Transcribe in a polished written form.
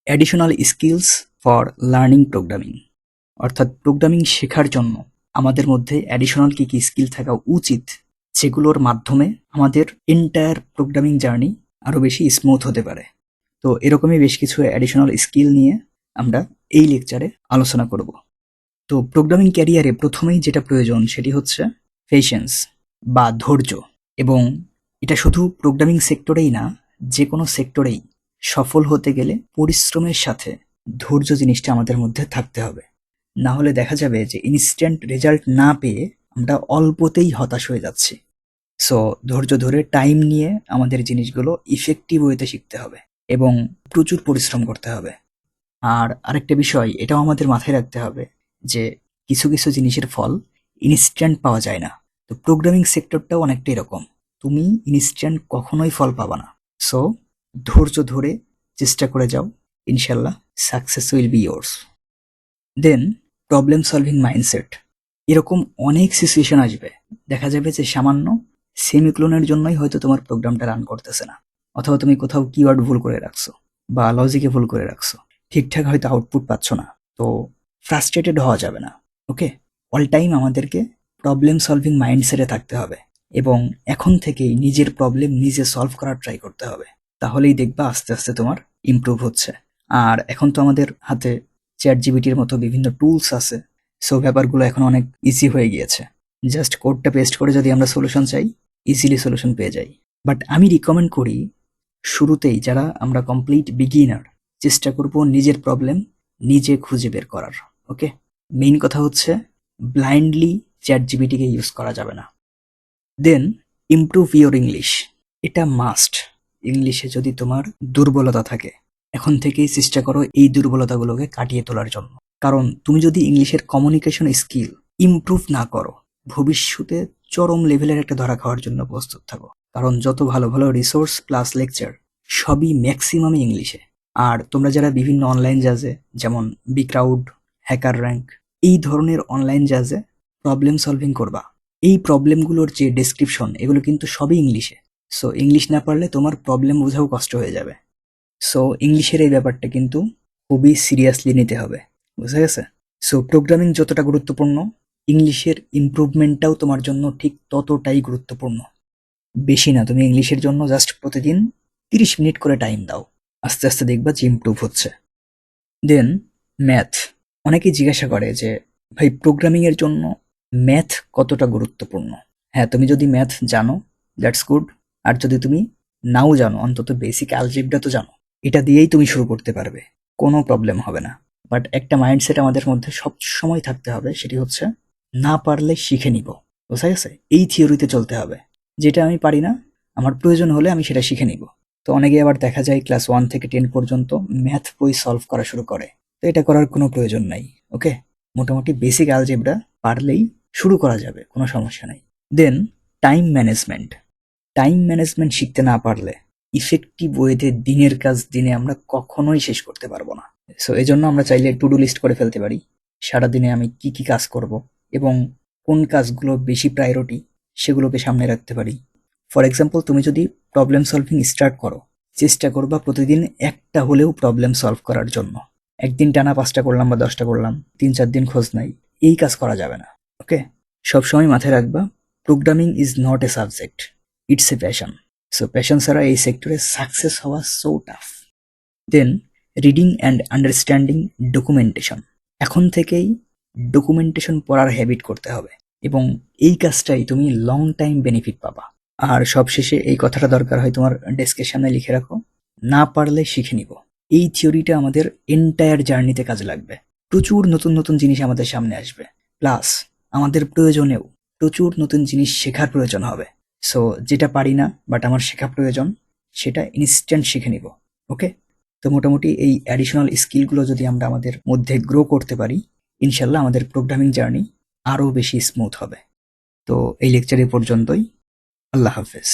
Additional skills for learning programming, অর্থাৎ programming শেখার জন্য আমাদের মধ্যে অ্যাডিশনাল কি কি স্কিল থাকা উচিত, যেগুলোর মাধ্যমে আমাদের এন্টায়ার প্রোগ্রামিং জার্নি আরো বেশি স্মুথ হতে পারে। তো এরকমই বেশ কিছু অ্যাডিশনাল স্কিল নিয়ে আমরা এই লেকচারে আলোচনা করব। তো প্রোগ্রামিং ক্যারিয়ারে প্রথমেই যেটা প্রয়োজন সেটি হচ্ছে পেশেন্স বা ধৈর্য, এবং এটা শুধু প্রোগ্রামিং সেক্টরেই না, যে কোনো সেক্টরেই সফল হতে গেলে পরিশ্রমের সাথে ধৈর্য জিনিসটা আমাদের মধ্যে থাকতে হবে। না হলে দেখা যাবে যে ইনস্ট্যান্ট রেজাল্ট না পেয়ে আমরা অল্পতেই হতাশ হয়ে যাচ্ছি। সো ধৈর্য ধরে টাইম নিয়ে আমাদের জিনিসগুলো ইফেক্টিভ ওয়েতে শিখতে হবে এবং প্রচুর পরিশ্রম করতে হবে। আর আরেকটা বিষয় এটাও আমাদের মাথায় রাখতে হবে যে কিছু কিছু জিনিসের ফল ইনস্ট্যান্ট পাওয়া যায় না। তো প্রোগ্রামিং সেক্টরটাও অনেকটা এরকম, তুমি ইনস্ট্যান্ট কখনোই ফল পাবা না। সো ধৈর্য ধরে চেষ্টা করে যাও, ইনশাল্লাহ success will be yours. Then problem solving mindset. এরকম অনেক সিচুয়েশন আসবে, দেখা যাবে যে সামান্য সেমিক্লোনের জন্যই হয়তো তোমার প্রোগ্রামটা রান করতেছে না, অথবা তুমি কোথাও কিওয়ার্ড ভুল করে রাখছো বা লজিকে ভুল করে রাখছো, ঠিকঠাক হয়তো আউটপুট পাচ্ছ না। তো ফ্রাস্ট্রেটেড হওয়া যাবে না। ওকে, অল টাইম আমাদেরকে প্রবলেম সলভিং মাইন্ডসেটে থাকতে হবে এবং এখন থেকেই নিজের প্রবলেম নিজে সলভ করার ট্রাই করতে হবে। তাহলেই দেখবা আস্তে আস্তে তোমার ইমপ্রুভ হচ্ছে। আর এখন তো আমাদের হাতে চ্যাট জিপিটির মতো বিভিন্ন টুলস আছে, সো ব্যাপারগুলো এখন অনেক ইজি হয়ে গিয়েছে। জাস্ট কোডটা পেস্ট করে যদি আমরা সলিউশন চাই, ইজিলি সলিউশন পেয়ে যাই। বাট আমি রিকমেন্ড করি শুরুতেই যারা আমরা কমপ্লিট বিগিনার, চেষ্টা করব নিজের প্রবলেম নিজে খুঁজে বের করার। ওকে, মেইন কথা হচ্ছে ব্লাইন্ডলি চ্যাট জিপিটিকে ইউজ করা যাবে না। দেন ইমপ্রুভ ইওর ইংলিশ, এটা মাস্ট। ইংলিশে যদি তোমার দুর্বলতা থাকে, এখন থেকেই চেষ্টা করো এই দুর্বলতাগুলোকে কাটিয়ে তোলার জন্য। কারণ তুমি যদি ইংলিশের কমিউনিকেশন স্কিল ইমপ্রুভ না করো, ভবিষ্যতে চরম লেভেলের একটা ধরা খাওয়ার জন্য প্রস্তুত থাকো। কারণ যত ভালো ভালো রিসোর্স প্লাস লেকচার সবই ম্যাক্সিমামই ইংলিশে। আর তোমরা যারা বিভিন্ন অনলাইন জাজে, যেমন বিক্রাউড, হ্যাকার র্যাঙ্ক, এই ধরনের অনলাইন জাজে প্রবলেম সলভিং করবা, এই প্রবলেমগুলোর যে ডেসক্রিপশন এগুলো কিন্তু সবই ইংলিশে। সো ইংলিশ না পারলে তোমার প্রবলেম বোঝাও কষ্ট হয়ে যাবে। সো ইংলিশের এই ব্যাপারটা কিন্তু খুবই সিরিয়াসলি নিতে হবে, বুঝা গেছে? সো প্রোগ্রামিং যতটা গুরুত্বপূর্ণ, ইংলিশের ইমপ্রুভমেন্টটাও তোমার জন্য ঠিক ততটাই গুরুত্বপূর্ণ। বেশি না, তুমি ইংলিশের জন্য জাস্ট প্রতিদিন 30 মিনিট করে টাইম দাও, আস্তে আস্তে দেখবা যে ইমপ্রুভ হচ্ছে। দেন ম্যাথ। অনেকেই জিজ্ঞাসা করে যে ভাই প্রোগ্রামিং এর জন্য ম্যাথ কতটা গুরুত্বপূর্ণ। হ্যাঁ, তুমি যদি ম্যাথ জানো দ্যাটস গুড, আর যদি তুমি নাও জানো অন্তত বেসিক অ্যালজেব্রা তো জানো, এটা দিয়েই তুমি শুরু করতে পারবে, কোনো প্রবলেম হবে না। বাট একটা মাইন্ডসেট আমাদের মধ্যে সব সময় থাকতে হবে, সেটি হচ্ছে না পারলে শিখে নিব। বুঝা গেছে? এই থিওরিতে চলতে হবে, যেটা আমি পারি না আমার প্রয়োজন হলে আমি সেটা শিখে নিব। তো অনেকে আবার দেখা যায় ক্লাস 1 থেকে 10 পর্যন্ত ম্যাথ বই সলভ করা শুরু করে, তো এটা করার কোনো প্রয়োজন নাই। ওকে, মোটামুটি বেসিক অ্যালজেব্রা পারলেই শুরু করা যাবে, কোনো সমস্যা নাই। দেন টাইম ম্যানেজমেন্ট। টাইম ম্যানেজমেন্ট শিখতে না পারলে ইফেক্টিভ ওয়েতে দিনের কাজ দিনে আমরা কখনোই শেষ করতে পারবো না। সো এই জন্য আমরা চাইলে টু ডু লিস্ট করে ফেলতে পারি, সারাদিনে আমি কি কি কাজ করব এবং কোন কাজগুলো বেশি প্রায়োরিটি সেগুলোকে সামনে রাখতে পারি। ফর এক্সাম্পল, তুমি যদি প্রবলেম সলভিং স্টার্ট করো, চেষ্টা করবা প্রতিদিন একটা হলেও প্রবলেম সলভ করার জন্য। একদিন টানা 5টা করলাম বা 10টা করলাম, 3-4 দিন খোঁজ নাই, এই কাজ করা যাবে না। ওকে, সবসময় মাথায় রাখবা programming is not a subject, it's a passion. So passion ছাড়া এই সেক্টরে সাকসেস হওয়া so tough. Then reading and understanding documentation. এখন থেকেই ডকুমেন্টেশন পড়ার হ্যাবিট করতে হবে এবং এই কাজটাই তুমি লং টাইম বেনিফিট পাবা। আর সবশেষে এই কথাটা দরকার হয় তোমার ডেস্কের সামনে লিখে রাখো, না পারলে শিখে নিব। এই থিওরিটা আমাদের এন্টায়ার জার্নিতে কাজে লাগবে। প্রচুর নতুন নতুন জিনিস আমাদের সামনে আসবে, প্লাস আমাদের প্রয়োজনেও প্রচুর নতুন জিনিস শেখার প্রয়োজন হবে। সো যেটা পারি না বাট আমার শেখা প্রয়োজন, সেটা ইনস্ট্যান্ট শিখে নিব। ওকে, তো মোটামুটি এই অ্যাডিশনাল স্কিলগুলো যদি আমরা আমাদের মধ্যে গ্রো করতে পারি, ইনশাল্লাহ আমাদের প্রোগ্রামিং জার্নি আরও বেশি স্মুথ হবে। তো এই লেকচার এ পর্যন্তই। আল্লাহ হাফেজ।